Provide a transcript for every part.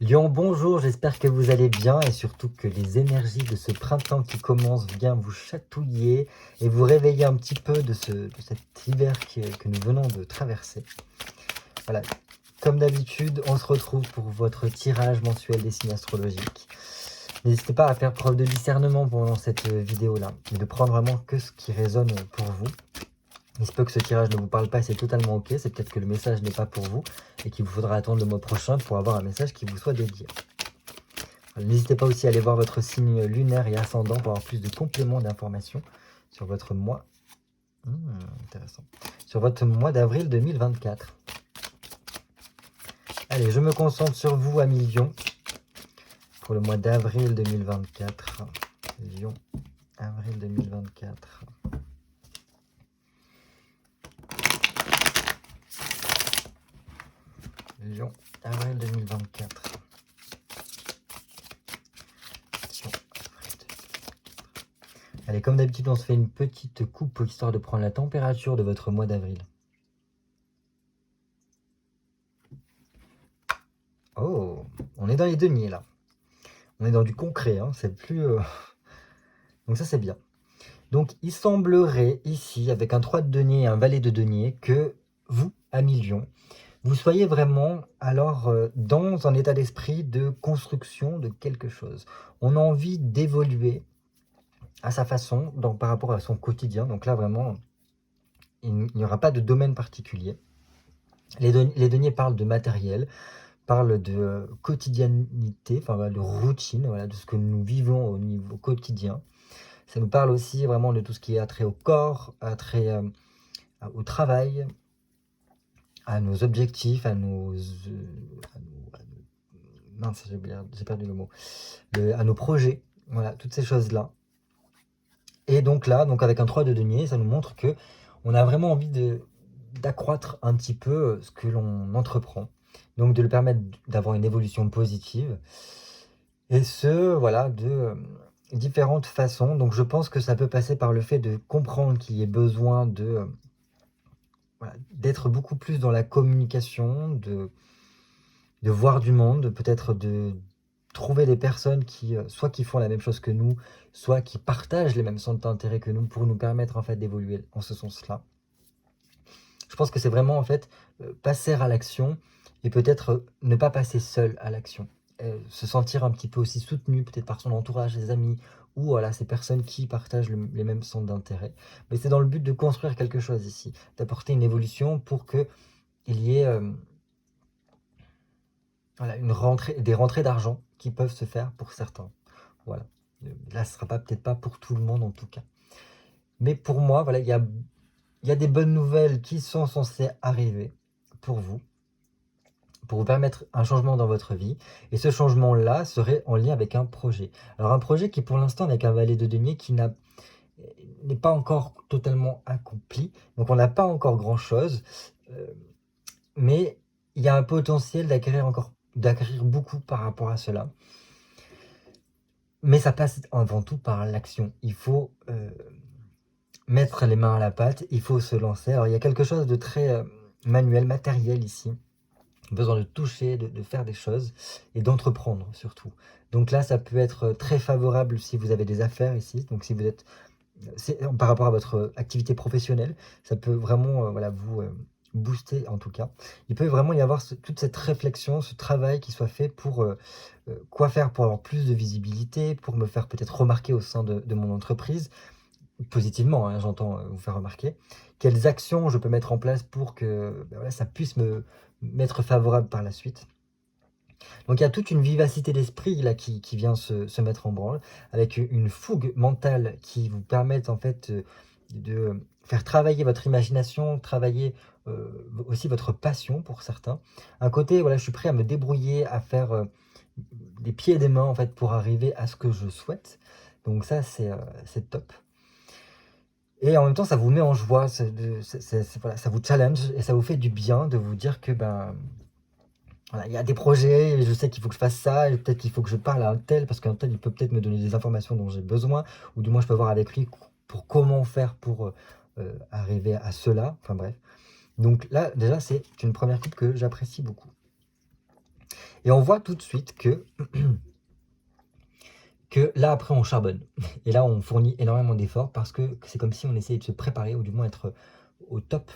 Lion, bonjour, j'espère que vous allez bien et surtout que les énergies de ce printemps qui commence viennent vous chatouiller et vous réveiller un petit peu de cet hiver que nous venons de traverser. Voilà, comme d'habitude, on se retrouve pour votre tirage mensuel des signes astrologiques. N'hésitez pas à faire preuve de discernement pendant cette vidéo-là et de prendre vraiment que ce qui résonne pour vous. Il se peut que ce tirage ne vous parle pas et c'est totalement ok, c'est peut-être que le message n'est pas pour vous et qu'il vous faudra attendre le mois prochain pour avoir un message qui vous soit dédié. N'hésitez pas aussi à aller voir votre signe lunaire et ascendant pour avoir plus de compléments d'informations sur votre mois. Intéressant. Sur votre mois d'avril 2024. Allez, je me concentre sur vous, amis Lion, pour le mois d'avril 2024. Lion, avril 2024. Lion, avril 2024. Allez, comme d'habitude, on se fait une petite coupe histoire de prendre la température de votre mois d'avril. Oh, on est dans les deniers là. On est dans du concret, hein, c'est plus... Donc ça c'est bien. Donc il semblerait ici, avec un 3 de denier et un valet de denier, que vous, amis Lion, vous soyez vraiment alors dans un état d'esprit de construction de quelque chose. On a envie d'évoluer à sa façon, donc par rapport à son quotidien. Donc là vraiment, il n'y aura pas de domaine particulier. Les deniers parlent de matériel, parlent de quotidiennité, enfin de routine, voilà, de ce que nous vivons au niveau quotidien. Ça nous parle aussi vraiment de tout ce qui est attrait au corps, attrait au travail, à nos objectifs, mince, j'ai perdu le mot, à nos projets, voilà, toutes ces choses-là. Et donc là, donc avec un 3 de denier, ça nous montre que on a vraiment envie d'accroître un petit peu ce que l'on entreprend, donc de le permettre d'avoir une évolution positive, et ce, voilà, de différentes façons. Donc je pense que ça peut passer par le fait de comprendre qu'il y ait besoin voilà, d'être beaucoup plus dans la communication, de voir du monde, peut-être de trouver des personnes qui, soit qui font la même chose que nous, soit qui partagent les mêmes centres d'intérêt que nous, pour nous permettre en fait d'évoluer en ce sens-là. Je pense que c'est vraiment en fait passer à l'action et peut-être ne pas passer seul à l'action. Se sentir un petit peu aussi soutenu peut-être par son entourage, ses amis, ou voilà, ces personnes qui partagent les mêmes centres d'intérêt. Mais c'est dans le but de construire quelque chose ici, d'apporter une évolution pour qu'il y ait voilà, des rentrées d'argent qui peuvent se faire pour certains. Voilà. Là, ce ne sera peut-être pas pour tout le monde en tout cas. Mais pour moi, voilà, il y a des bonnes nouvelles qui sont censées arriver pour vous permettre un changement dans votre vie. Et ce changement-là serait en lien avec un projet. Alors un projet qui pour l'instant, avec un valet de denier, qui n'est pas encore totalement accompli. Donc on n'a pas encore grand-chose. Mais il y a un potentiel d'acquérir beaucoup par rapport à cela. Mais ça passe avant tout par l'action. Il faut mettre les mains à la pâte, il faut se lancer. Alors il y a quelque chose de très manuel, matériel ici. Besoin de toucher, de faire des choses et d'entreprendre surtout. Donc là, ça peut être très favorable si vous avez des affaires ici. Donc si vous êtes, par rapport à votre activité professionnelle, ça peut vraiment voilà, vous booster en tout cas. Il peut vraiment y avoir toute cette réflexion, ce travail qui soit fait pour quoi faire pour avoir plus de visibilité, pour me faire peut-être remarquer au sein de mon entreprise, positivement, hein, j'entends vous faire remarquer. Quelles actions je peux mettre en place pour que voilà, ça puisse m'être favorable par la suite. Donc il y a toute une vivacité d'esprit là qui vient se mettre en branle, avec une fougue mentale qui vous permet en fait de faire travailler votre imagination, travailler aussi votre passion pour certains. Un côté, voilà, je suis prêt à me débrouiller, à faire des pieds et des mains en fait pour arriver à ce que je souhaite. Donc ça c'est top. Et en même temps, ça vous met en joie, voilà, ça vous challenge et ça vous fait du bien de vous dire que voilà, il y a des projets, et je sais qu'il faut que je fasse ça, et peut-être qu'il faut que je parle à un tel, parce qu'un tel, il peut peut-être me donner des informations dont j'ai besoin, ou du moins je peux voir avec lui pour comment faire pour arriver à cela, enfin bref. Donc là, déjà, c'est une première coupe que j'apprécie beaucoup. Et on voit tout de suite que là, après, on charbonne. Et là, on fournit énormément d'efforts parce que c'est comme si on essayait de se préparer, ou du moins être au top,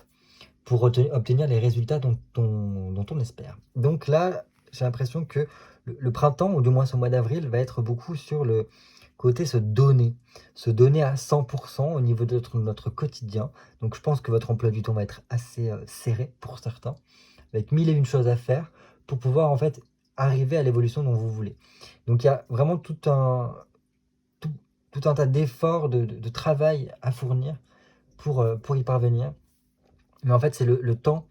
pour obtenir les résultats dont on espère. Donc là, j'ai l'impression que le printemps, ou du moins ce mois d'avril, va être beaucoup sur le côté se donner à 100% au niveau de notre quotidien. Donc je pense que votre emploi du temps va être assez serré pour certains, avec mille et une choses à faire pour pouvoir en fait arriver à l'évolution dont vous voulez. Donc il y a vraiment tout, tout un tas d'efforts, de travail à fournir pour y parvenir. Mais en fait, c'est le temps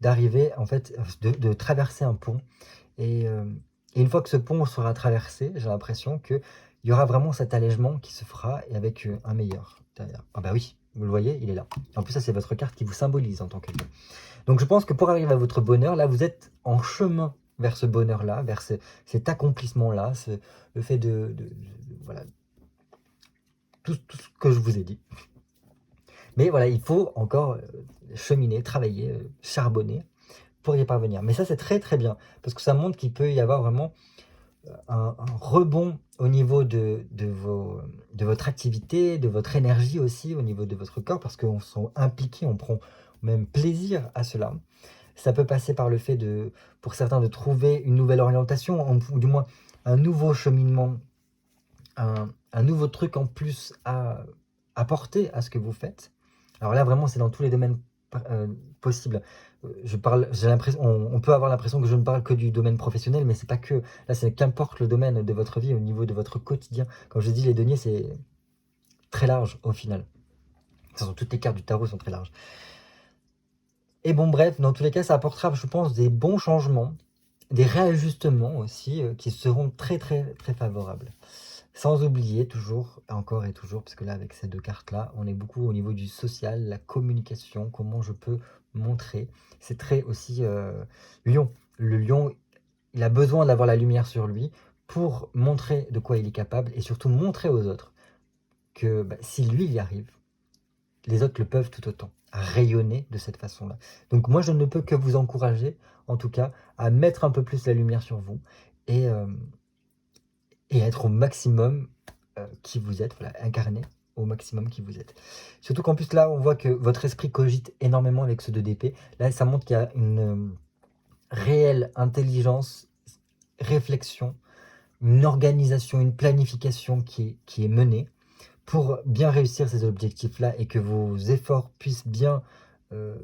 d'arriver, en fait, de traverser un pont. Et, euh, et une fois que ce pont sera traversé, j'ai l'impression qu'il y aura vraiment cet allègement qui se fera et avec un meilleur derrière. Ah bah oui, vous le voyez, il est là. En plus, ça, c'est votre carte qui vous symbolise en tant que tel. Donc, je pense que pour arriver à votre bonheur, là, vous êtes en chemin vers ce bonheur-là, vers cet accomplissement-là, le fait voilà, tout ce que je vous ai dit. Mais voilà, il faut encore cheminer, travailler, charbonner pour y parvenir. Mais ça, c'est très très bien, parce que ça montre qu'il peut y avoir vraiment un rebond au niveau de votre activité, de votre énergie aussi, au niveau de votre corps, parce qu'on s'est impliqué, on prend même plaisir à cela. Ça peut passer par le fait pour certains, de trouver une nouvelle orientation, ou du moins un nouveau cheminement, un nouveau truc en plus à apporter à ce que vous faites. Alors là, vraiment, c'est dans tous les domaines possibles. J'ai l'impression, on peut avoir l'impression que je ne parle que du domaine professionnel, mais c'est pas que. Là, c'est qu'importe le domaine de votre vie, au niveau de votre quotidien. Comme je dis, les deniers, c'est très large au final. De toute façon, toutes les cartes du tarot sont très larges. Et bon, bref, dans tous les cas, ça apportera, je pense, des bons changements, des réajustements aussi, qui seront très, très, très favorables. Sans oublier toujours, encore et toujours, parce que là, avec ces deux cartes-là, on est beaucoup au niveau du social, la communication, comment je peux montrer. C'est très aussi lion. Le lion, il a besoin d'avoir la lumière sur lui pour montrer de quoi il est capable et surtout montrer aux autres que si lui, il y arrive, les autres le peuvent tout autant, à rayonner de cette façon-là. Donc moi, je ne peux que vous encourager, en tout cas, à mettre un peu plus la lumière sur vous et, euh, et être au maximum qui vous êtes, voilà, incarner au maximum qui vous êtes. Surtout qu'en plus là, on voit que votre esprit cogite énormément avec ce 2 d'épée. Là, ça montre qu'il y a une réelle intelligence, réflexion, une organisation, une planification qui est menée pour bien réussir ces objectifs-là et que vos efforts puissent bien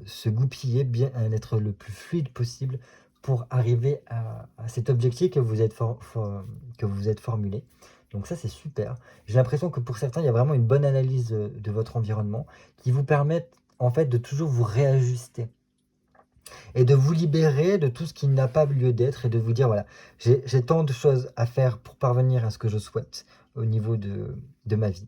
se goupiller, bien être le plus fluide possible pour arriver à cet objectif que vous êtes formulé. Donc ça, c'est super. J'ai l'impression que pour certains, il y a vraiment une bonne analyse de votre environnement qui vous permettent en fait de toujours vous réajuster et de vous libérer de tout ce qui n'a pas lieu d'être et de vous dire, voilà, j'ai tant de choses à faire pour parvenir à ce que je souhaite au niveau de ma vie.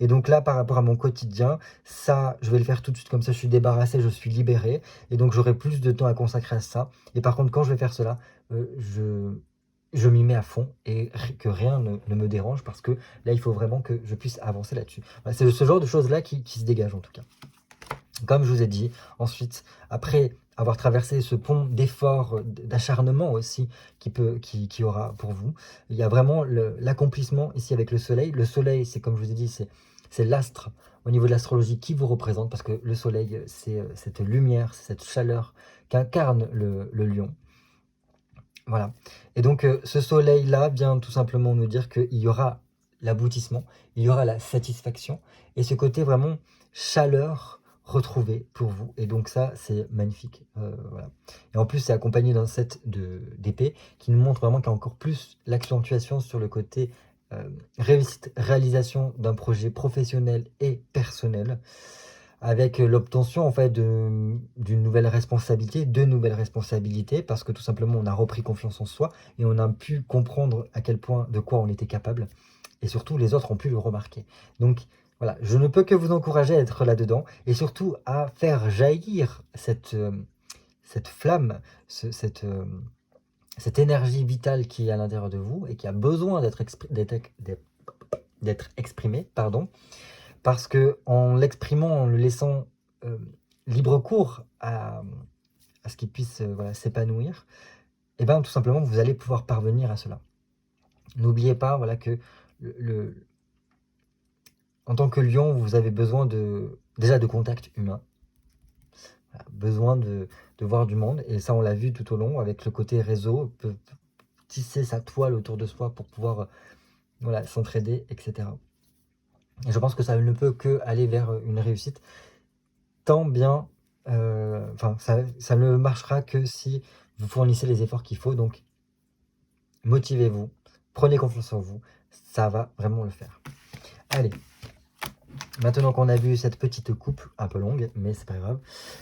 Et donc là, par rapport à mon quotidien, ça, je vais le faire tout de suite, comme ça je suis débarrassé, je suis libéré, et donc j'aurai plus de temps à consacrer à ça. Et par contre, quand je vais faire cela, je m'y mets à fond et que rien ne me dérange, parce que là, il faut vraiment que je puisse avancer là-dessus. Voilà, c'est ce genre de choses-là qui se dégagent en tout cas. Comme je vous ai dit, ensuite, après avoir traversé ce pont d'efforts, d'acharnement aussi qui aura pour vous, il y a vraiment l'accomplissement ici avec le soleil. Le soleil, c'est comme je vous ai dit, c'est l'astre au niveau de l'astrologie qui vous représente, parce que le soleil, c'est cette lumière, c'est cette chaleur qu'incarne le lion. Voilà. Et donc, ce soleil-là vient tout simplement nous dire qu'il y aura l'aboutissement, il y aura la satisfaction, et ce côté vraiment chaleur retrouvée pour vous. Et donc ça, c'est magnifique. Voilà. Et en plus, c'est accompagné d'un set d'épée qui nous montre vraiment qu'il y a encore plus l'accentuation sur le côté réussite, réalisation d'un projet professionnel et personnel, avec l'obtention en fait d'une nouvelle responsabilité, de nouvelles responsabilités, parce que tout simplement on a repris confiance en soi et on a pu comprendre à quel point de quoi on était capable, et surtout les autres ont pu le remarquer. Donc voilà, je ne peux que vous encourager à être là-dedans et surtout à faire jaillir cette flamme, cette énergie vitale qui est à l'intérieur de vous et qui a besoin d'être exprimée, pardon, parce que en l'exprimant, en le laissant libre cours à ce qu'il puisse voilà, s'épanouir, et bien tout simplement, vous allez pouvoir parvenir à cela. N'oubliez pas, voilà, que en tant que lion, vous avez besoin déjà de contact humain, voilà, besoin de voir du monde, et ça on l'a vu tout au long avec le côté réseau, peut tisser sa toile autour de soi pour pouvoir voilà, s'entraider, etc. Et je pense que ça ne peut que aller vers une réussite, tant bien, enfin ça ne marchera que si vous fournissez les efforts qu'il faut, donc motivez-vous, prenez confiance en vous, ça va vraiment le faire. Allez, maintenant qu'on a vu cette petite coupe, un peu longue, mais c'est pas grave,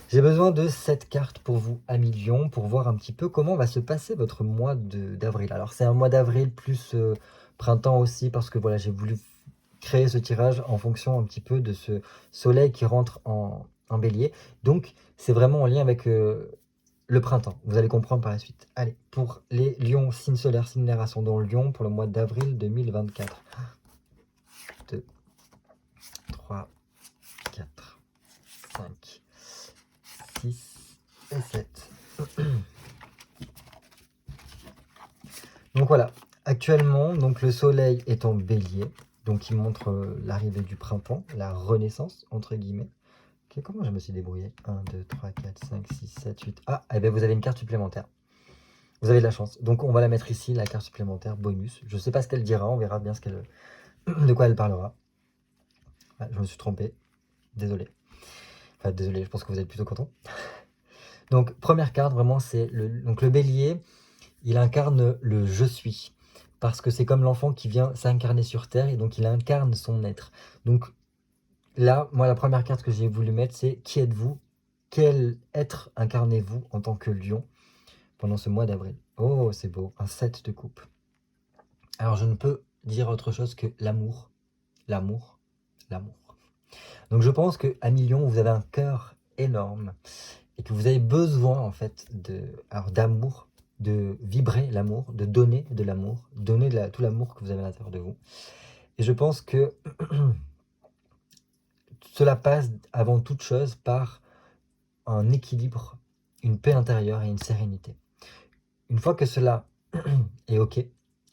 j'ai besoin de cette carte pour vous, amis Lion, pour voir un petit peu comment va se passer votre mois d'avril. Alors c'est un mois d'avril plus printemps aussi, parce que voilà, j'ai voulu créer ce tirage en fonction un petit peu de ce soleil qui rentre en bélier. Donc c'est vraiment en lien avec le printemps, vous allez comprendre par la suite. Allez, pour les lions, signe solaire, signe lunaire, ascendant Lion, pour le mois d'avril 2024. 2, 3, 4, 5, 6 et 7. Donc voilà, actuellement, donc le soleil est en bélier, donc il montre l'arrivée du printemps, la renaissance, entre guillemets. Okay, comment je me suis débrouillé? 1, 2, 3, 4, 5, 6, 7, 8. Ah, et bien vous avez une carte supplémentaire. Vous avez de la chance. Donc on va la mettre ici, la carte supplémentaire, bonus. Je ne sais pas ce qu'elle dira, on verra bien de quoi elle parlera. Ah, je me suis trompé, désolé. Enfin, désolé, je pense que vous êtes plutôt content. Donc première carte, vraiment, c'est le bélier, il incarne le « je suis ». Parce que c'est comme l'enfant qui vient s'incarner sur Terre, et donc il incarne son être. Donc là, moi, la première carte que j'ai voulu mettre, c'est « Qui êtes-vous ? Quel être incarnez-vous en tant que lion pendant ce mois d'avril ?» Oh, c'est beau, un 7 de coupe. Alors, je ne peux dire autre chose que l'amour, l'amour, l'amour. Donc, je pense que, amis lion, vous avez un cœur énorme et que vous avez besoin, en fait, d'amour, de vibrer l'amour, de donner de l'amour, donner tout l'amour que vous avez à l'intérieur de vous. Et je pense que cela passe avant toute chose par un équilibre, une paix intérieure et une sérénité. Une fois que cela est OK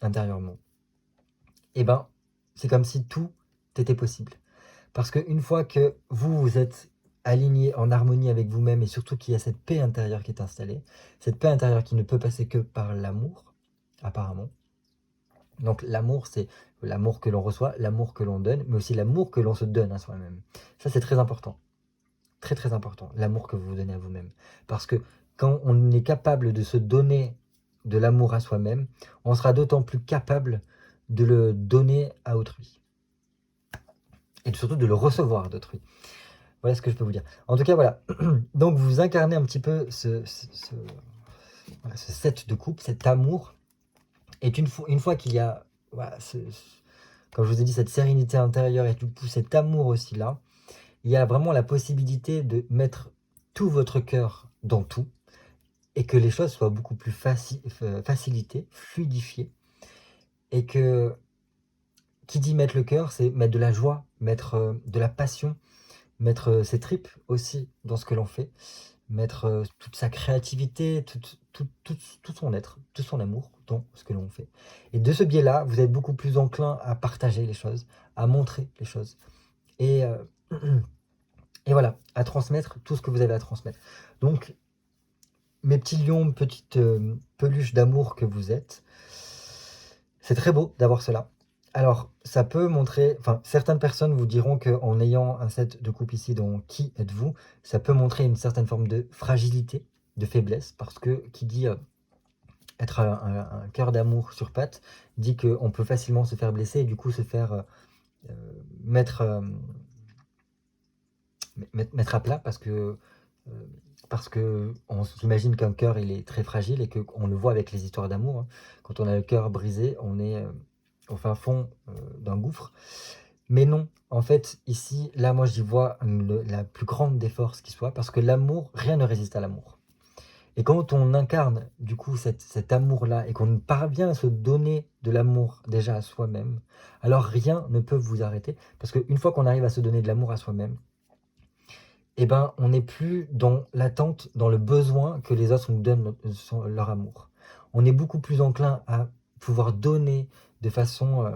intérieurement, eh ben, c'est comme si tout était possible. Parce qu'une fois que vous êtes aligné en harmonie avec vous-même, et surtout qu'il y a cette paix intérieure qui est installée, cette paix intérieure qui ne peut passer que par l'amour, apparemment. Donc l'amour, c'est l'amour que l'on reçoit, l'amour que l'on donne, mais aussi l'amour que l'on se donne à soi-même. Ça, c'est très important. Très très important, l'amour que vous vous donnez à vous-même. Parce que quand on est capable de se donner de l'amour à soi-même, on sera d'autant plus capable de le donner à autrui. Et surtout de le recevoir d'autrui. Voilà ce que je peux vous dire. En tout cas, voilà. Donc vous incarnez un petit peu voilà, ce set de coupe, cet amour. Et une fois qu'il y a, voilà, comme je vous ai dit, cette sérénité intérieure et du coup cet amour aussi là, il y a vraiment la possibilité de mettre tout votre cœur dans tout et que les choses soient beaucoup plus facilitées, fluidifiées. Et que, qui dit mettre le cœur, c'est mettre de la joie, mettre de la passion, mettre ses tripes aussi dans ce que l'on fait, mettre toute sa créativité, tout son être, tout son amour dans ce que l'on fait. Et de ce biais-là, vous êtes beaucoup plus enclin à partager les choses, à montrer les choses. Et voilà, à transmettre tout ce que vous avez à transmettre. Donc, mes petits lions, petites peluches d'amour que vous êtes, c'est très beau d'avoir cela. Alors, ça peut montrer, enfin, certaines personnes vous diront qu'en ayant un set de coupe ici, dont qui êtes-vous, ça peut montrer une certaine forme de fragilité, de faiblesse, parce que qui dit être un cœur d'amour sur pattes, dit qu'on peut facilement se faire blesser et du coup se faire mettre à plat parce que on s'imagine qu'un cœur il est très fragile et qu'on le voit avec les histoires d'amour. Hein. Quand on a le cœur brisé, on est au fin fond d'un gouffre. Mais non, en fait, ici, là, moi, j'y vois la plus grande des forces qui soit, parce que l'amour, rien ne résiste à l'amour. Et quand on incarne, du coup, cet amour-là, et qu'on parvient à se donner de l'amour déjà à soi-même, alors rien ne peut vous arrêter, parce qu'une fois qu'on arrive à se donner de l'amour à soi-même, eh ben, on n'est plus dans l'attente, dans le besoin que les autres nous donnent leur amour. on est beaucoup plus enclin à pouvoir donner de façon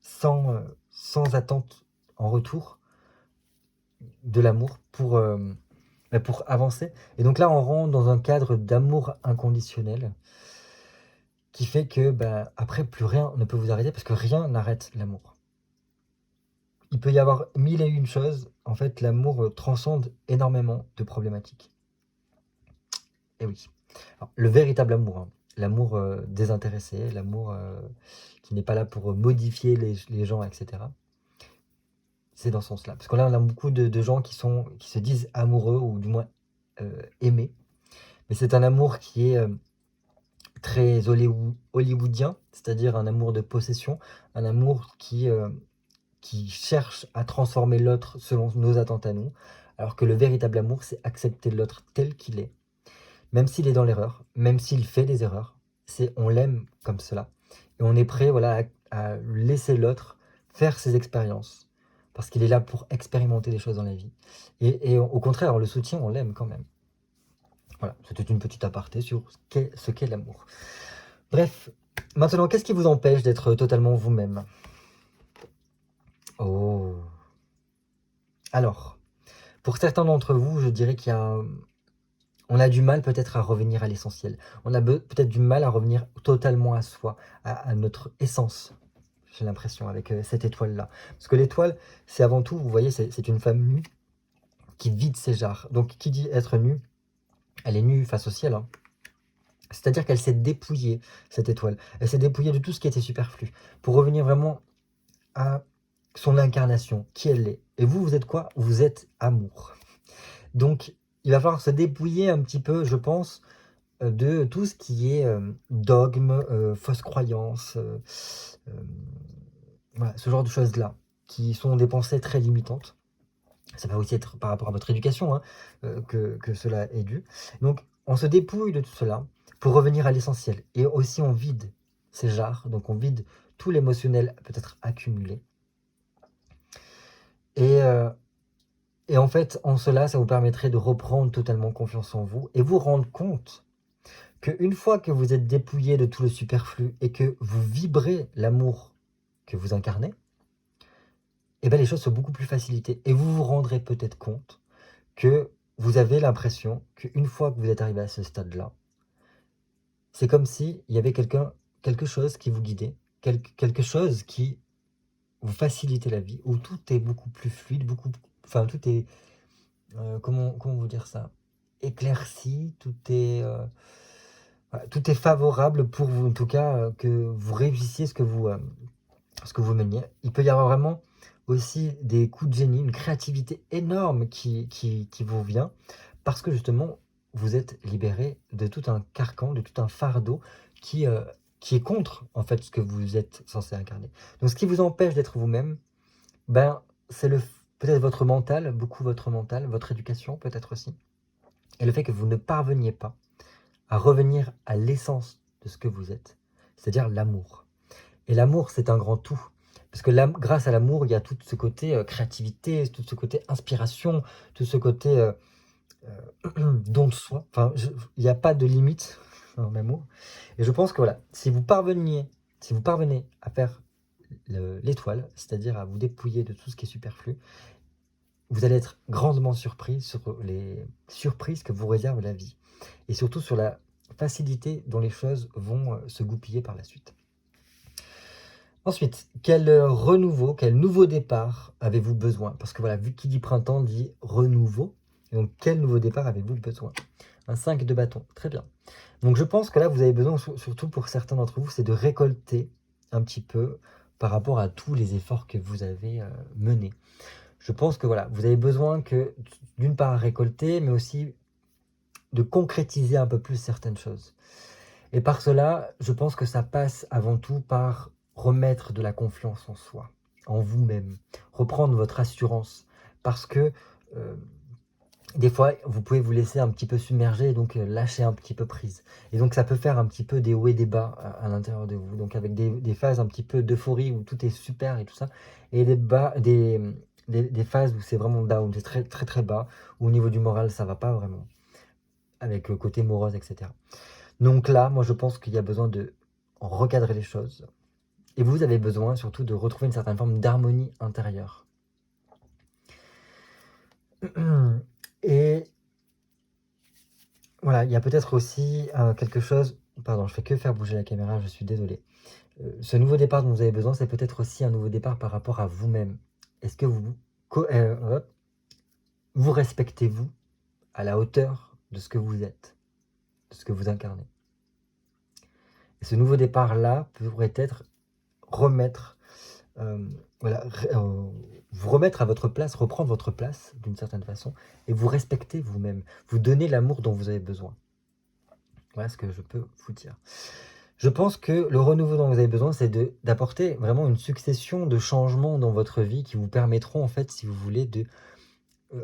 sans attente en retour de l'amour pour avancer. Et donc là, on rentre dans un cadre d'amour inconditionnel qui fait que après, plus rien ne peut vous arrêter parce que rien n'arrête l'amour. Il peut y avoir mille et une choses. En fait, l'amour transcende énormément de problématiques. Et oui. Alors, le véritable amour, hein, l'amour désintéressé, l'amour qui n'est pas là pour modifier les gens, etc. C'est dans ce sens-là. Parce que là, on a beaucoup de gens qui se disent amoureux ou du moins aimés. Mais c'est un amour qui est très hollywoodien, c'est-à-dire un amour de possession, un amour qui cherche à transformer l'autre selon nos attentes à nous, alors que le véritable amour, c'est accepter l'autre tel qu'il est, même s'il est dans l'erreur, même s'il fait des erreurs, on l'aime comme cela, et on est prêt voilà, à laisser l'autre faire ses expériences, parce qu'il est là pour expérimenter des choses dans la vie. Et au contraire, on le soutient, on l'aime quand même. Voilà, c'était une petite aparté sur ce qu'est l'amour. Bref, maintenant, qu'est-ce qui vous empêche d'être totalement vous-même? Oh. Alors, pour certains d'entre vous, je dirais on a du mal peut-être à revenir à l'essentiel. On a peut-être du mal à revenir totalement à soi, à notre essence, j'ai l'impression, avec cette étoile-là. Parce que l'étoile, c'est avant tout, vous voyez, c'est une femme nue qui vide ses jarres. Donc, qui dit être nue, elle est nue face au ciel, hein. C'est-à-dire qu'elle s'est dépouillée, cette étoile. Elle s'est dépouillée de tout ce qui était superflu, pour revenir vraiment à son incarnation, qui elle est. Et vous êtes quoi? Vous êtes amour. Donc, il va falloir se dépouiller un petit peu, je pense, de tout ce qui est dogme, fausses croyances, voilà, ce genre de choses-là, qui sont des pensées très limitantes. Ça peut aussi être par rapport à votre éducation hein, que cela est dû. Donc, on se dépouille de tout cela pour revenir à l'essentiel. Et aussi, on vide ces jarres, donc on vide tout l'émotionnel peut-être accumulé. Et en fait, en cela, ça vous permettrait de reprendre totalement confiance en vous et vous rendre compte qu'une fois que vous êtes dépouillé de tout le superflu et que vous vibrez l'amour que vous incarnez, eh bien les choses sont beaucoup plus facilitées. Et vous vous rendrez peut-être compte que vous avez l'impression qu'une fois que vous êtes arrivé à ce stade-là, c'est comme s'il y avait quelque chose qui vous guidait, quelque chose qui vous facilitait la vie, où tout est beaucoup plus fluide, enfin tout est, comment vous dire ça, éclairci, tout est favorable pour vous, en tout cas, que vous réussissiez ce que vous meniez. Il peut y avoir vraiment aussi des coups de génie, une créativité énorme qui vous vient, parce que justement, vous êtes libéré de tout un carcan, de tout un fardeau qui est contre, en fait, ce que vous êtes censé incarner. Donc, ce qui vous empêche d'être vous-même, c'est peut-être votre mental, beaucoup votre mental, votre éducation peut-être aussi, et le fait que vous ne parveniez pas à revenir à l'essence de ce que vous êtes, c'est-à-dire l'amour. Et l'amour, c'est un grand tout. Parce que grâce à l'amour, il y a tout ce côté créativité, tout ce côté inspiration, tout ce côté don de soi. Enfin, il n'y a pas de limite dans l'amour. Et je pense que voilà, si vous parvenez à faire l'étoile, c'est-à-dire à vous dépouiller de tout ce qui est superflu, vous allez être grandement surpris sur les surprises que vous réserve la vie. Et surtout sur la facilité dont les choses vont se goupiller par la suite. Ensuite, quel renouveau, quel nouveau départ avez-vous besoin? Parce que voilà, vu qui dit printemps dit renouveau. Et donc, quel nouveau départ avez-vous besoin? Un 5 de bâton, très bien. Donc, je pense que là, vous avez besoin, surtout pour certains d'entre vous, c'est de récolter un petit peu par rapport à tous les efforts que vous avez menés. Je pense que voilà, vous avez besoin que, d'une part, récolter, mais aussi de concrétiser un peu plus certaines choses. Et par cela, je pense que ça passe avant tout par remettre de la confiance en soi, en vous-même, reprendre votre assurance, parce que des fois, vous pouvez vous laisser un petit peu submerger et donc lâcher un petit peu prise. Et donc ça peut faire un petit peu des hauts et des bas à l'intérieur de vous, donc avec des phases un petit peu d'euphorie où tout est super et tout ça, et des phases où c'est vraiment down, c'est très très très bas, où au niveau du moral ça va pas vraiment, avec le côté morose, etc. Donc là, moi je pense qu'il y a besoin de recadrer les choses. Et vous avez besoin surtout de retrouver une certaine forme d'harmonie intérieure. Et voilà, il y a peut-être aussi quelque chose... Pardon, je fais que faire bouger la caméra, je suis désolé. Ce nouveau départ dont vous avez besoin, c'est peut-être aussi un nouveau départ par rapport à vous-même. Est-ce que vous respectez-vous à la hauteur de ce que vous êtes, de ce que vous incarnez? Et ce nouveau départ-là pourrait être remettre, voilà, vous remettre à votre place, reprendre votre place d'une certaine façon, et vous respecter vous-même, vous donner l'amour dont vous avez besoin. Voilà ce que je peux vous dire. Je pense que le renouveau dont vous avez besoin, c'est d'apporter vraiment une succession de changements dans votre vie qui vous permettront, en fait, si vous voulez, de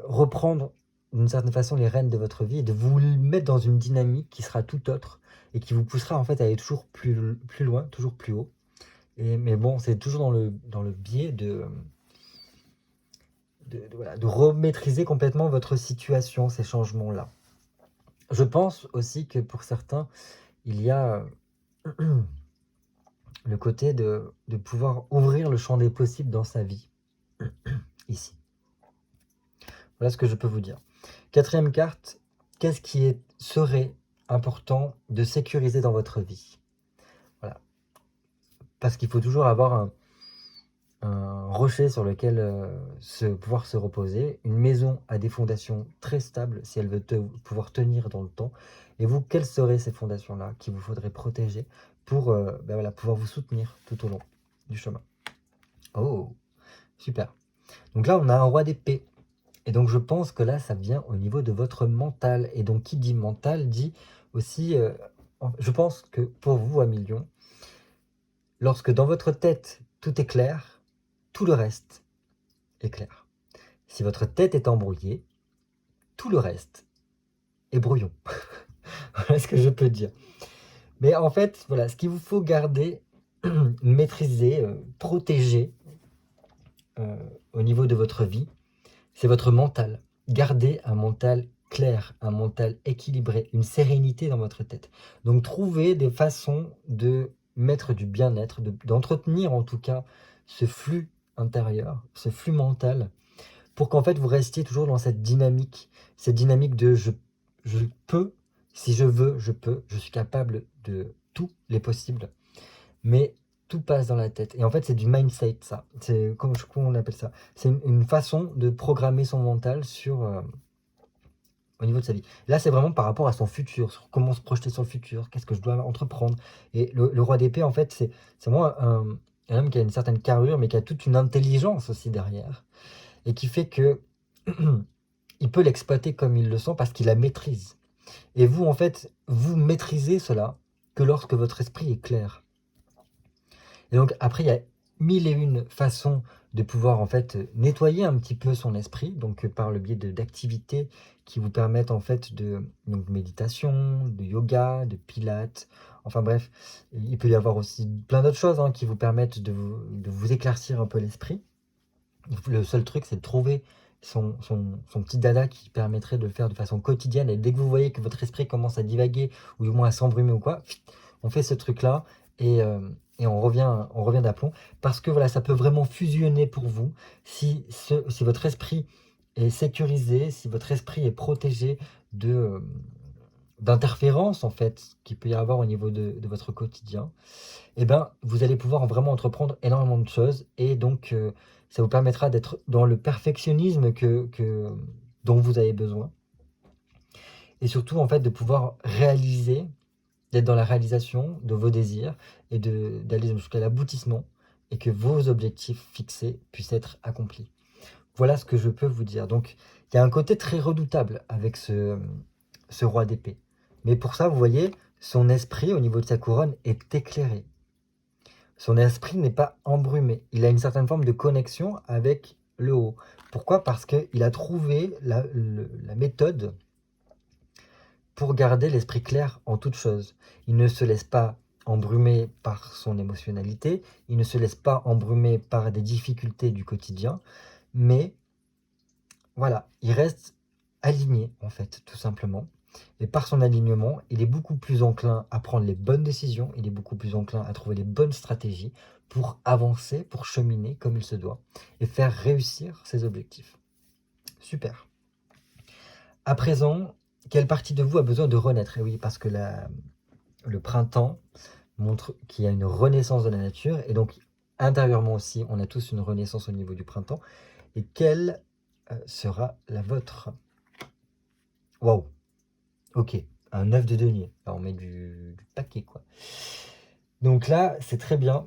reprendre d'une certaine façon les rênes de votre vie et de vous mettre dans une dynamique qui sera tout autre et qui vous poussera en fait à aller toujours plus loin, toujours plus haut. Mais bon, c'est toujours dans le biais voilà, de remaîtriser complètement votre situation, ces changements-là. Je pense aussi que pour certains, il y a le côté de pouvoir ouvrir le champ des possibles dans sa vie, ici. Voilà ce que je peux vous dire. Quatrième carte, qu'est-ce qui serait important de sécuriser dans votre vie? Voilà. Parce qu'il faut toujours avoir un rocher sur lequel pouvoir se reposer. Une maison a des fondations très stables si elle veut pouvoir tenir dans le temps. Et vous, quelles seraient ces fondations-là qu'il vous faudrait protéger pour voilà, pouvoir vous soutenir tout au long du chemin? Oh, super. Donc là, on a un roi d'épée. Et donc, je pense que là, ça vient au niveau de votre mental. Et donc, qui dit mental dit aussi... je pense que pour vous, à million, lorsque dans votre tête, tout est clair, tout le reste est clair. Si votre tête est embrouillée, tout le reste est brouillon. Voilà ce que je peux dire. Mais en fait, voilà, ce qu'il vous faut garder, maîtriser, protéger au niveau de votre vie, c'est votre mental. Gardez un mental clair, un mental équilibré, une sérénité dans votre tête. Donc trouvez des façons de mettre du bien-être, d'entretenir en tout cas ce flux intérieur, ce flux mental, pour qu'en fait vous restiez toujours dans cette dynamique de je peux, si je veux, je peux, je suis capable de tous les possibles, mais tout passe dans la tête. Et en fait, c'est du mindset, ça. C'est comment on appelle ça? C'est une façon de programmer son mental sur au niveau de sa vie. Là, c'est vraiment par rapport à son futur, sur comment se projeter sur le futur, qu'est-ce que je dois entreprendre. Et le roi d'épée, en fait, c'est vraiment un homme qui a une certaine carrure, mais qui a toute une intelligence aussi derrière, et qui fait que il peut l'exploiter comme il le sent parce qu'il la maîtrise. Et vous, en fait, vous maîtrisez cela que lorsque votre esprit est clair. Et donc après, il y a mille et une façons de pouvoir en fait nettoyer un petit peu son esprit, donc par le biais d'activités qui vous permettent en fait de méditation, de yoga, de pilates, enfin bref, il peut y avoir aussi plein d'autres choses qui vous permettent de vous éclaircir un peu l'esprit. Le seul truc, c'est de trouver son petit dada qui permettrait de le faire de façon quotidienne, et dès que vous voyez que votre esprit commence à divaguer, ou du moins à s'embrumer ou quoi, on fait ce truc-là, et on revient d'aplomb, parce que voilà, ça peut vraiment fusionner pour vous, si votre esprit est sécurisé, si votre esprit est protégé d'interférences en fait, qu'il peut y avoir au niveau de votre quotidien. Et ben, vous allez pouvoir vraiment entreprendre énormément de choses, et donc ça vous permettra d'être dans le perfectionnisme dont vous avez besoin, et surtout en fait de pouvoir réaliser, d'être dans la réalisation de vos désirs, et d'aller jusqu'à l'aboutissement, et que vos objectifs fixés puissent être accomplis. Voilà ce que je peux vous dire. Donc il y a un côté très redoutable avec ce roi d'épée, mais pour ça, vous voyez, son esprit au niveau de sa couronne est éclairé. Son esprit n'est pas embrumé. Il a une certaine forme de connexion avec le haut. Pourquoi? Parce qu'il a trouvé la méthode pour garder l'esprit clair en toute chose. Il ne se laisse pas embrumer par son émotionnalité, il ne se laisse pas embrumer par des difficultés du quotidien, mais voilà, il reste aligné en fait, tout simplement. Et par son alignement, il est beaucoup plus enclin à prendre les bonnes décisions, il est beaucoup plus enclin à trouver les bonnes stratégies pour avancer, pour cheminer comme il se doit et faire réussir ses objectifs. Super. À présent, quelle partie de vous a besoin de renaître? Et oui, parce que le printemps montre qu'il y a une renaissance de la nature et donc intérieurement aussi, on a tous une renaissance au niveau du printemps. Et quelle sera la vôtre? Waouh! Ok, un œuf de denier. Alors, on met du paquet, quoi. Donc là, c'est très bien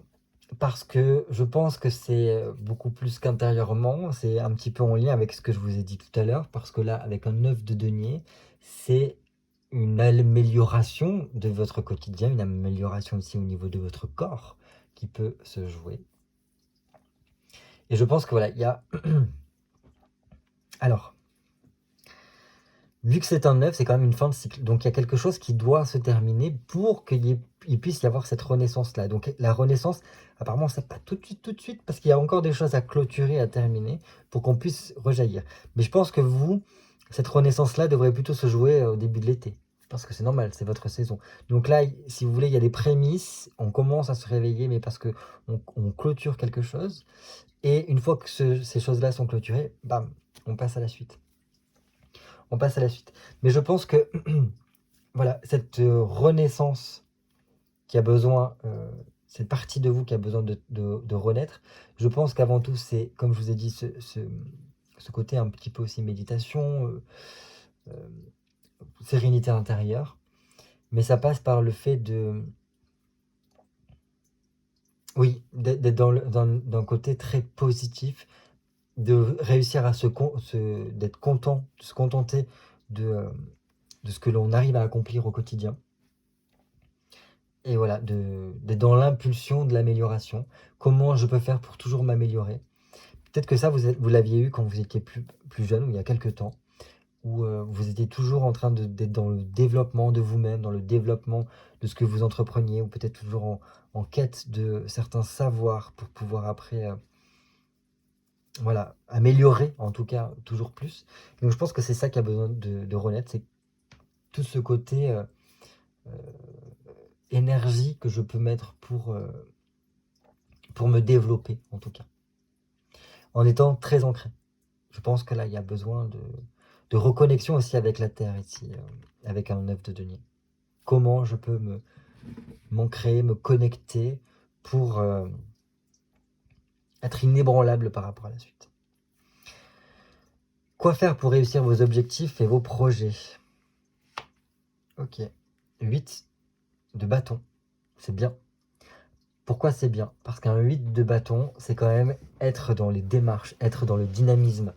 parce que je pense que c'est beaucoup plus qu'intérieurement. C'est un petit peu en lien avec ce que je vous ai dit tout à l'heure parce que là, avec un œuf de denier, c'est une amélioration de votre quotidien, une amélioration aussi au niveau de votre corps qui peut se jouer. Et je pense que voilà, il y a... Alors, vu que c'est un œuf, c'est quand même une fin de cycle. Donc il y a quelque chose qui doit se terminer pour qu'il puisse y avoir cette renaissance-là. Donc la renaissance, apparemment, c'est pas tout de suite, parce qu'il y a encore des choses à clôturer, à terminer, pour qu'on puisse rejaillir. Mais je pense que vous, cette renaissance-là devrait plutôt se jouer au début de l'été. Parce que c'est normal, c'est votre saison. Donc là, si vous voulez, il y a des prémices, on commence à se réveiller, mais parce que on clôture quelque chose. Et une fois que ces choses-là sont clôturées, bam, on passe à la suite. On passe à la suite. Mais je pense que voilà, cette renaissance qui a besoin, cette partie de vous qui a besoin de renaître, je pense qu'avant tout, c'est, comme je vous ai dit, ce côté un petit peu aussi méditation, euh, sérénité intérieure. Mais ça passe par le fait de, oui, d'être d'un côté très positif, de réussir à d'être content, de se contenter de ce que l'on arrive à accomplir au quotidien. Et voilà, d'être dans l'impulsion de l'amélioration. Comment je peux faire pour toujours m'améliorer? Peut-être que ça, vous l'aviez eu quand vous étiez plus jeune, ou il y a quelques temps, où vous étiez toujours en train d'être dans le développement de vous-même, dans le développement de ce que vous entrepreniez, ou peut-être toujours en quête de certains savoirs pour pouvoir après voilà, améliorer, en tout cas, toujours plus. Donc je pense que c'est ça qui a besoin de renaître, c'est tout ce côté euh, énergie que je peux mettre pour me développer, en tout cas, en étant très ancré. Je pense que là, il y a besoin de reconnexion aussi avec la Terre ici, avec un œuf de denier. Comment je peux m'ancrer, me connecter pour être inébranlable par rapport à la suite. Quoi faire pour réussir vos objectifs et vos projets? Ok. 8 de bâton. C'est bien. Pourquoi c'est bien? Parce qu'un 8 de bâton, c'est quand même être dans les démarches, être dans le dynamisme.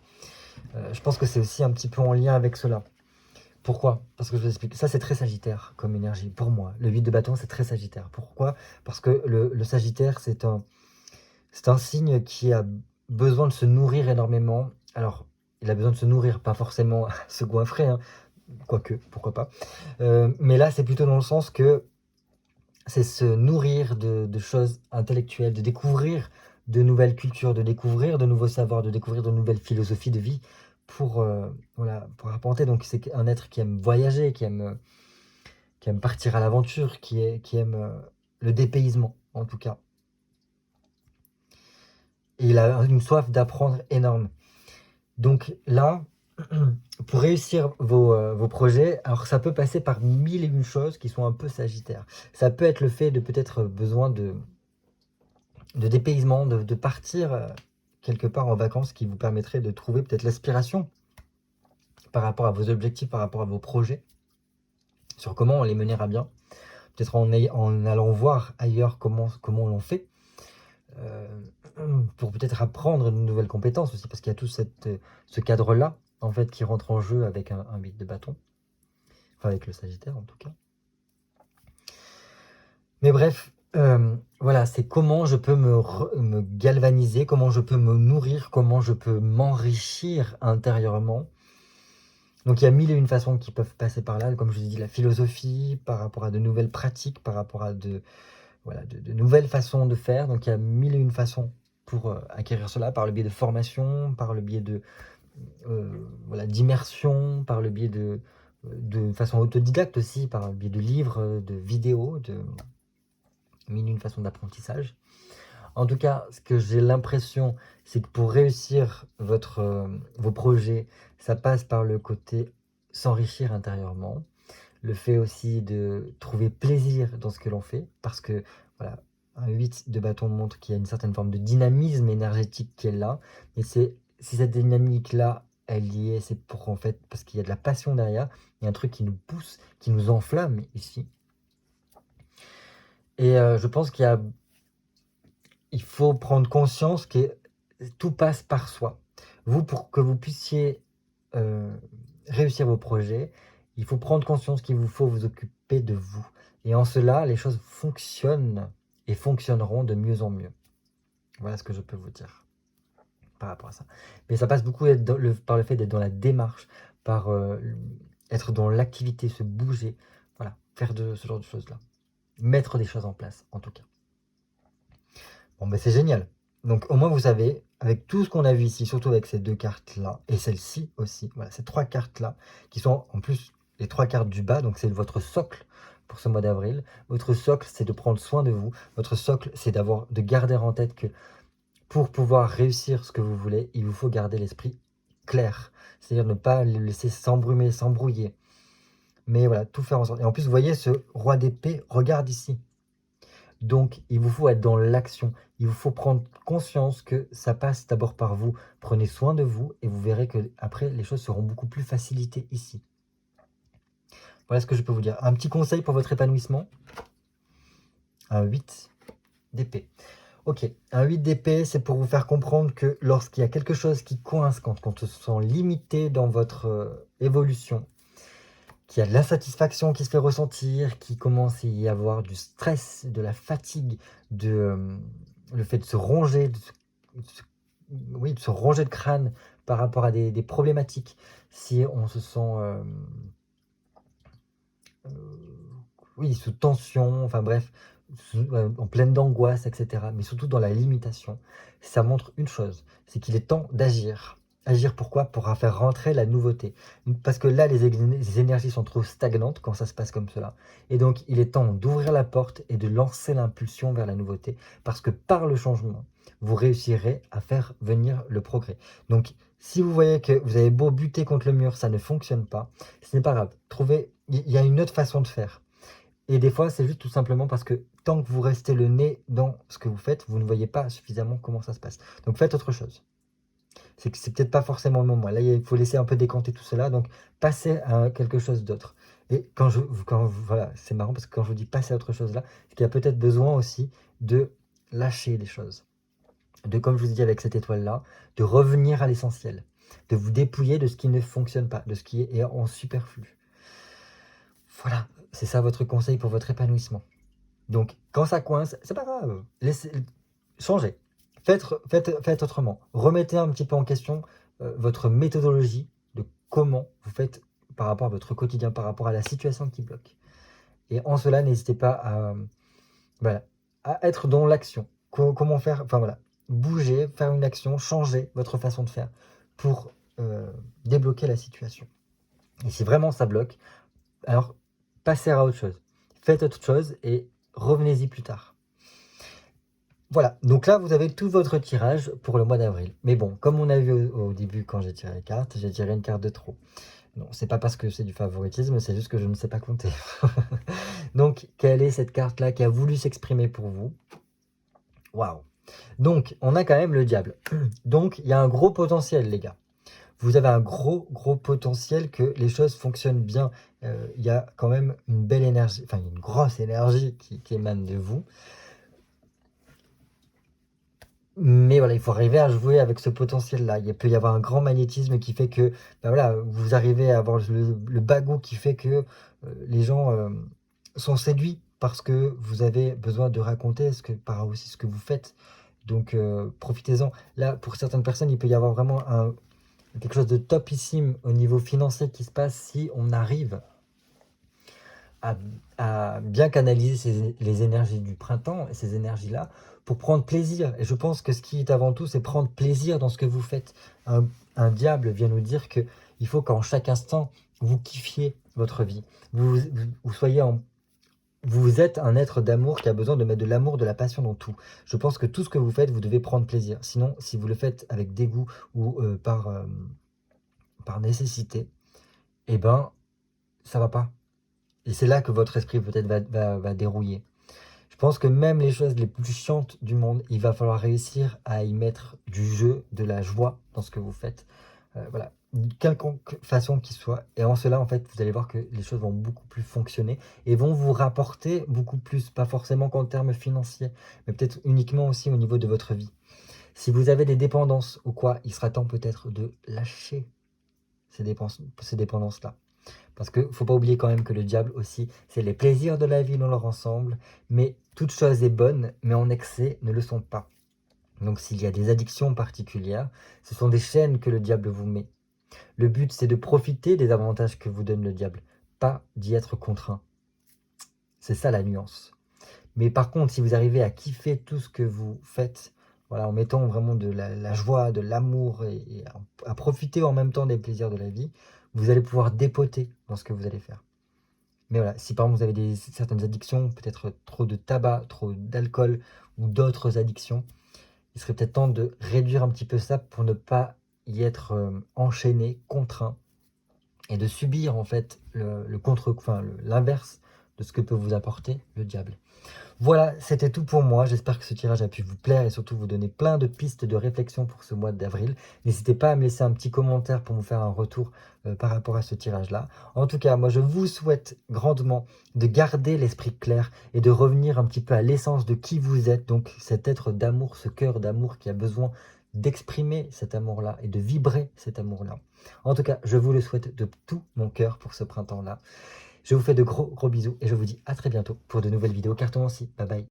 Je pense que c'est aussi un petit peu en lien avec cela. Pourquoi? Parce que je vous explique. Ça, c'est très sagittaire comme énergie, pour moi. Le 8 de bâton, c'est très sagittaire. Pourquoi? Parce que le sagittaire, c'est un signe qui a besoin de se nourrir énormément. Alors, il a besoin de se nourrir, pas forcément à se goinfrer, hein, quoique, pourquoi pas. Mais là, c'est plutôt dans le sens que c'est se nourrir de choses intellectuelles, de découvrir de nouvelles cultures, de découvrir de nouveaux savoirs, de découvrir de nouvelles philosophies de vie voilà, pour apporter. Donc c'est un être qui aime voyager, qui aime partir à l'aventure, qui aime le dépaysement en tout cas. Et il a une soif d'apprendre énorme. Donc là, pour réussir vos projets, alors ça peut passer par mille et une choses qui sont un peu sagittaires. Ça peut être le fait de peut-être besoin de dépaysement, de partir quelque part en vacances qui vous permettrait de trouver peut-être l'aspiration par rapport à vos objectifs, par rapport à vos projets, sur comment on les mener à bien. Peut-être en allant voir ailleurs comment on l'on fait, pour peut-être apprendre de nouvelles compétences aussi, parce qu'il y a tout ce cadre-là, en fait, qui rentre en jeu avec un 8 de bâton. Enfin, avec le Sagittaire, en tout cas. Mais bref, voilà, c'est comment je peux me galvaniser, comment je peux me nourrir, comment je peux m'enrichir intérieurement. Donc il y a mille et une façons qui peuvent passer par là, comme je vous ai dit, la philosophie, par rapport à de nouvelles pratiques, par rapport à de nouvelles façons de faire. Donc il y a mille et une façons pour acquérir cela, par le biais de formation, par le biais de d'immersion, par le biais de de façon autodidacte aussi, par le biais de livres, de vidéos, de mille et une façons d'apprentissage. En tout cas, ce que j'ai l'impression, c'est que pour réussir vos projets, ça passe par le côté s'enrichir intérieurement. Le fait aussi de trouver plaisir dans ce que l'on fait, parce que voilà, un 8 de bâton montre qu'il y a une certaine forme de dynamisme énergétique qui est là, et c'est si cette dynamique-là, elle y est, c'est pour en fait, parce qu'il y a de la passion derrière, il y a un truc qui nous pousse, qui nous enflamme ici. Et je pense il faut prendre conscience que tout passe par soi. Vous, pour que vous puissiez réussir vos projets, il faut prendre conscience qu'il vous faut vous occuper de vous. Et en cela, les choses fonctionnent et fonctionneront de mieux en mieux. Voilà ce que je peux vous dire par rapport à ça. Mais ça passe beaucoup par le fait d'être dans la démarche, par être dans l'activité, se bouger, voilà, faire ce genre de choses-là. Mettre des choses en place, en tout cas. Bon, ben c'est génial. Donc au moins vous savez, avec tout ce qu'on a vu ici, surtout avec ces 2 cartes-là, et celle-ci aussi, voilà, ces 3 cartes-là, qui sont en plus les 3 cartes du bas, donc c'est votre socle pour ce mois d'avril. Votre socle, c'est de prendre soin de vous. Votre socle, c'est de garder en tête que pour pouvoir réussir ce que vous voulez, il vous faut garder l'esprit clair. C'est-à-dire ne pas le laisser s'embrumer, s'embrouiller. Mais voilà, tout faire en sorte. Et en plus, vous voyez, ce roi d'épée, regarde ici. Donc, il vous faut être dans l'action. Il vous faut prendre conscience que ça passe d'abord par vous. Prenez soin de vous et vous verrez que après les choses seront beaucoup plus facilitées ici. Voilà ce que je peux vous dire. Un petit conseil pour votre épanouissement. Un 8 d'épée. Ok, un 8 d'épée, c'est pour vous faire comprendre que lorsqu'il y a quelque chose qui coince, quand on se sent limité dans votre évolution, qu'il y a de l'insatisfaction qui se fait ressentir, qu'il commence à y avoir du stress, de la fatigue, le fait de se ronger, de se ronger le crâne par rapport à des problématiques, si on se sent oui, sous tension, enfin bref, en pleine d'angoisse, etc. Mais surtout dans la limitation, ça montre une chose, c'est qu'il est temps d'agir. Agir pourquoi? Pour faire rentrer la nouveauté. Parce que là, les énergies sont trop stagnantes quand ça se passe comme cela. Et donc, il est temps d'ouvrir la porte et de lancer l'impulsion vers la nouveauté. Parce que par le changement, vous réussirez à faire venir le progrès. Donc, si vous voyez que vous avez beau buter contre le mur, ça ne fonctionne pas, ce n'est pas grave. Il y a une autre façon de faire. Et des fois, c'est juste tout simplement parce que tant que vous restez le nez dans ce que vous faites, vous ne voyez pas suffisamment comment ça se passe. Donc faites autre chose. C'est que c'est peut-être pas forcément le moment. Là, il faut laisser un peu décanter tout cela, donc passez à quelque chose d'autre. Et voilà, c'est marrant parce que quand je vous dis passer à autre chose là, c'est qu'il y a peut-être besoin aussi de lâcher les choses. Comme je vous ai dit avec cette étoile-là, de revenir à l'essentiel. De vous dépouiller de ce qui ne fonctionne pas, de ce qui est en superflu. Voilà, c'est ça votre conseil pour votre épanouissement. Donc, quand ça coince, c'est pas grave. Changez. Faites autrement. Remettez un petit peu en question votre méthodologie de comment vous faites par rapport à votre quotidien, par rapport à la situation qui bloque. Et en cela, n'hésitez pas voilà, à être dans l'action. Comment faire, enfin voilà, bouger, faire une action, changer votre façon de faire pour débloquer la situation. Et si vraiment ça bloque, alors passez à autre chose. Faites autre chose et revenez-y plus tard. Voilà, donc là vous avez tout votre tirage pour le mois d'avril. Mais bon, comme on a vu au début quand j'ai tiré les cartes, j'ai tiré une carte de trop. Non, c'est pas parce que c'est du favoritisme, c'est juste que je ne sais pas compter. Donc, quelle est cette carte-là qui a voulu s'exprimer pour vous? Waouh! Donc, on a quand même le diable. Donc, il y a un gros potentiel, les gars. Vous avez un gros potentiel que les choses fonctionnent bien. Il y a quand même une belle énergie, enfin une grosse énergie qui émane de vous. Mais voilà, il faut arriver à jouer avec ce potentiel-là. Il peut y avoir un grand magnétisme qui fait que ben voilà, vous arrivez à avoir le bagou qui fait que les gens sont séduits parce que vous avez besoin de raconter par aussi ce que vous faites. Donc profitez-en. Là, pour certaines personnes, il peut y avoir vraiment quelque chose de topissime au niveau financier qui se passe si on arrive à bien canaliser les énergies du printemps et ces énergies-là pour prendre plaisir. Et je pense que ce qui est avant tout, c'est prendre plaisir dans ce que vous faites. Un diable vient nous dire qu'il faut qu'en chaque instant, vous kiffiez votre vie, vous soyez en... Vous êtes un être d'amour qui a besoin de mettre de l'amour, de la passion dans tout. Je pense que tout ce que vous faites, vous devez prendre plaisir. Sinon, si vous le faites avec dégoût ou par nécessité, eh ben, ça va pas. Et c'est là que votre esprit peut-être va dérouiller. Je pense que même les choses les plus chiantes du monde, il va falloir réussir à y mettre du jeu, de la joie dans ce que vous faites. Voilà, de quelconque façon qu'il soit. Et en cela, en fait, vous allez voir que les choses vont beaucoup plus fonctionner et vont vous rapporter beaucoup plus, pas forcément qu'en termes financiers, mais peut-être uniquement aussi au niveau de votre vie. Si vous avez des dépendances ou quoi, il sera temps peut-être de lâcher ces dépendances-là. Parce qu'il ne faut pas oublier quand même que le diable aussi, c'est les plaisirs de la vie dans leur ensemble, mais toute chose est bonne, mais en excès ne le sont pas. Donc s'il y a des addictions particulières, ce sont des chaînes que le diable vous met. Le but, c'est de profiter des avantages que vous donne le diable, pas d'y être contraint. C'est ça la nuance. Mais par contre, si vous arrivez à kiffer tout ce que vous faites, voilà, en mettant vraiment de la joie, de l'amour et à profiter en même temps des plaisirs de la vie, vous allez pouvoir dépoter dans ce que vous allez faire. Mais voilà, si par exemple vous avez certaines addictions, peut-être trop de tabac, trop d'alcool ou d'autres addictions, il serait peut-être temps de réduire un petit peu ça pour ne pas y être enchaîné, contraint, et de subir en fait l'inverse de ce que peut vous apporter le diable. Voilà, c'était tout pour moi. J'espère que ce tirage a pu vous plaire et surtout vous donner plein de pistes de réflexion pour ce mois d'avril. N'hésitez pas à me laisser un petit commentaire pour me faire un retour par rapport à ce tirage-là. En tout cas, moi je vous souhaite grandement de garder l'esprit clair et de revenir un petit peu à l'essence de qui vous êtes. Donc cet être d'amour, ce cœur d'amour qui a besoin d'exprimer cet amour-là et de vibrer cet amour-là. En tout cas, je vous le souhaite de tout mon cœur pour ce printemps-là. Je vous fais de gros bisous et je vous dis à très bientôt pour de nouvelles vidéos carton aussi. Bye bye.